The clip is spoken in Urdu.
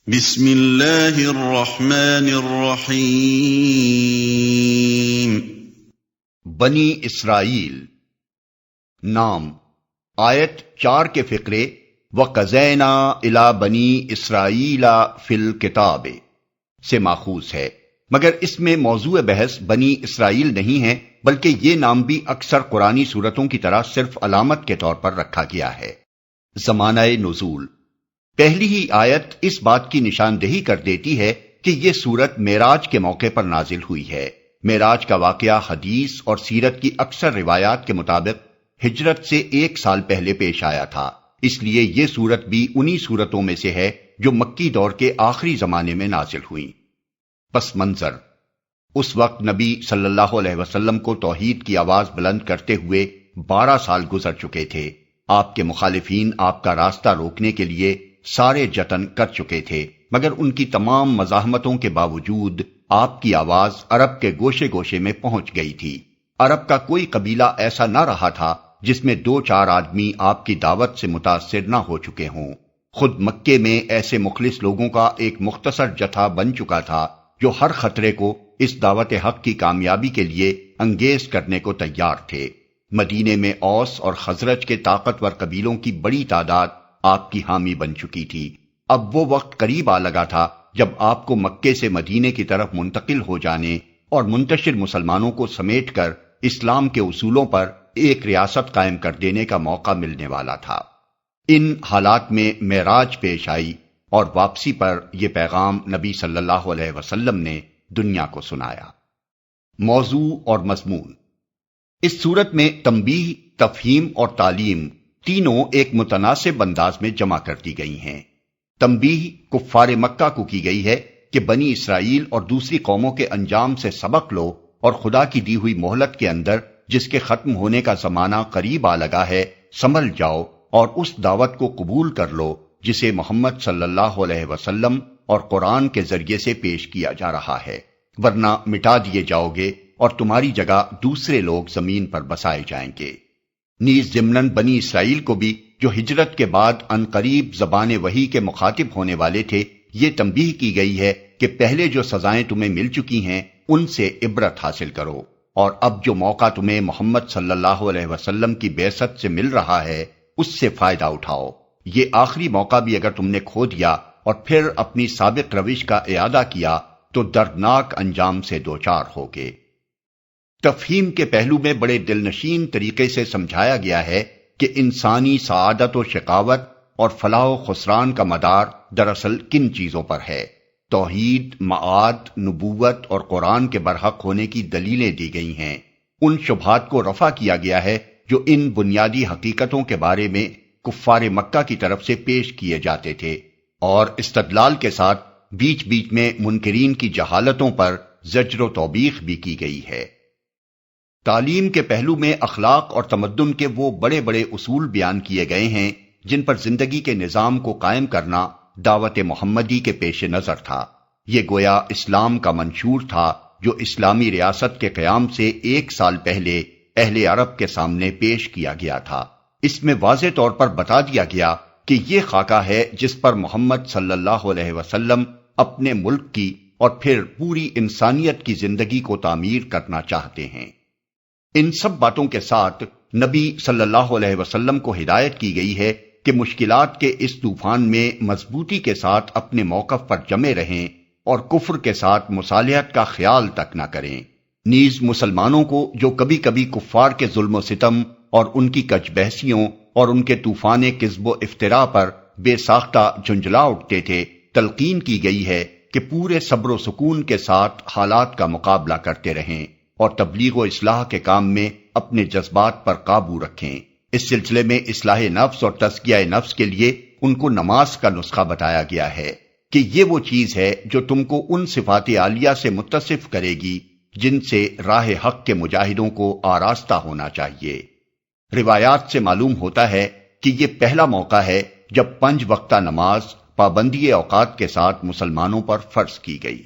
بسم اللہ الرحمن الرحیم۔ بنی اسرائیل نام آیت 4 کے فقرے وَقَضَيْنَا إِلَىٰ بَنِي إِسْرَائِيلَ فِي الْكِتَابِ سے ماخوذ ہے، مگر اس میں موضوع بحث بنی اسرائیل نہیں ہے، بلکہ یہ نام بھی اکثر قرآنی صورتوں کی طرح صرف علامت کے طور پر رکھا گیا ہے۔ زمانہ نزول پہلی ہی آیت اس بات کی نشاندہی کر دیتی ہے کہ یہ سورت معراج کے موقع پر نازل ہوئی ہے۔ معراج کا واقعہ حدیث اور سیرت کی اکثر روایات کے مطابق ہجرت سے 1 سال پہلے پیش آیا تھا، اس لیے یہ سورت بھی انہی سورتوں میں سے ہے جو مکی دور کے آخری زمانے میں نازل ہوئیں۔ پس منظر اس وقت نبی صلی اللہ علیہ وسلم کو توحید کی آواز بلند کرتے ہوئے 12 سال گزر چکے تھے۔ آپ کے مخالفین آپ کا راستہ روکنے کے لیے سارے جتن کر چکے تھے، مگر ان کی تمام مزاحمتوں کے باوجود آپ کی آواز عرب کے گوشے گوشے میں پہنچ گئی تھی۔ عرب کا کوئی قبیلہ ایسا نہ رہا تھا جس میں 2-4 آدمی آپ کی دعوت سے متاثر نہ ہو چکے ہوں۔ خود مکے میں ایسے مخلص لوگوں کا ایک مختصر جتھا بن چکا تھا جو ہر خطرے کو اس دعوت حق کی کامیابی کے لیے انگیز کرنے کو تیار تھے۔ مدینے میں اوس اور خزرج کے طاقتور قبیلوں کی بڑی تعداد آپ کی حامی بن چکی تھی۔ اب وہ وقت قریب آ لگا تھا جب آپ کو مکے سے مدینے کی طرف منتقل ہو جانے اور منتشر مسلمانوں کو سمیٹ کر اسلام کے اصولوں پر ایک ریاست قائم کر دینے کا موقع ملنے والا تھا۔ ان حالات میں معراج پیش آئی اور واپسی پر یہ پیغام نبی صلی اللہ علیہ وسلم نے دنیا کو سنایا۔ موضوع اور مضمون اس صورت میں تنبیہ، تفہیم اور تعلیم تینوں ایک متناسب انداز میں جمع کر دی گئی ہیں۔ تنبیہ کفار مکہ کو کی گئی ہے کہ بنی اسرائیل اور دوسری قوموں کے انجام سے سبق لو اور خدا کی دی ہوئی مہلت کے اندر جس کے ختم ہونے کا زمانہ قریب آ لگا ہے سنبھل جاؤ اور اس دعوت کو قبول کر لو جسے محمد صلی اللہ علیہ وسلم اور قرآن کے ذریعے سے پیش کیا جا رہا ہے، ورنہ مٹا دیے جاؤ گے اور تمہاری جگہ دوسرے لوگ زمین پر بسائے جائیں گے۔ نیز ضمناً بنی اسرائیل کو بھی جو ہجرت کے بعد عنقریب زبان وحی کے مخاطب ہونے والے تھے یہ تنبیہ کی گئی ہے کہ پہلے جو سزائیں تمہیں مل چکی ہیں ان سے عبرت حاصل کرو، اور اب جو موقع تمہیں محمد صلی اللہ علیہ وسلم کی بعثت سے مل رہا ہے اس سے فائدہ اٹھاؤ۔ یہ آخری موقع بھی اگر تم نے کھو دیا اور پھر اپنی سابق روش کا اعادہ کیا تو دردناک انجام سے دوچار ہوگے۔ تفہیم کے پہلو میں بڑے دلنشین طریقے سے سمجھایا گیا ہے کہ انسانی سعادت و شقاوت اور فلاح و خسران کا مدار دراصل کن چیزوں پر ہے۔ توحید، معاد، نبوت اور قرآن کے برحق ہونے کی دلیلیں دی گئی ہیں۔ ان شبہات کو رفع کیا گیا ہے جو ان بنیادی حقیقتوں کے بارے میں کفار مکہ کی طرف سے پیش کیے جاتے تھے، اور استدلال کے ساتھ بیچ بیچ میں منکرین کی جہالتوں پر زجر و توبیخ بھی کی گئی ہے۔ تعلیم کے پہلو میں اخلاق اور تمدن کے وہ بڑے بڑے اصول بیان کیے گئے ہیں جن پر زندگی کے نظام کو قائم کرنا دعوت محمدی کے پیش نظر تھا۔ یہ گویا اسلام کا منشور تھا جو اسلامی ریاست کے قیام سے 1 سال پہلے اہل عرب کے سامنے پیش کیا گیا تھا۔ اس میں واضح طور پر بتا دیا گیا کہ یہ خاکہ ہے جس پر محمد صلی اللہ علیہ وسلم اپنے ملک کی اور پھر پوری انسانیت کی زندگی کو تعمیر کرنا چاہتے ہیں۔ ان سب باتوں کے ساتھ نبی صلی اللہ علیہ وسلم کو ہدایت کی گئی ہے کہ مشکلات کے اس طوفان میں مضبوطی کے ساتھ اپنے موقف پر جمے رہیں اور کفر کے ساتھ مصالحت کا خیال تک نہ کریں۔ نیز مسلمانوں کو جو کبھی کبھی کفار کے ظلم و ستم اور ان کی کج بحثیوں اور ان کے طوفان کذب و افتراء پر بے ساختہ جھنجھلا اٹھتے تھے تلقین کی گئی ہے کہ پورے صبر و سکون کے ساتھ حالات کا مقابلہ کرتے رہیں اور تبلیغ و اصلاح کے کام میں اپنے جذبات پر قابو رکھیں۔ اس سلسلے میں اصلاح نفس اور تزکیہ نفس کے لیے ان کو نماز کا نسخہ بتایا گیا ہے کہ یہ وہ چیز ہے جو تم کو ان صفات عالیہ سے متصف کرے گی جن سے راہ حق کے مجاہدوں کو آراستہ ہونا چاہیے۔ روایات سے معلوم ہوتا ہے کہ یہ پہلا موقع ہے جب 5 وقتہ نماز پابندی اوقات کے ساتھ مسلمانوں پر فرض کی گئی۔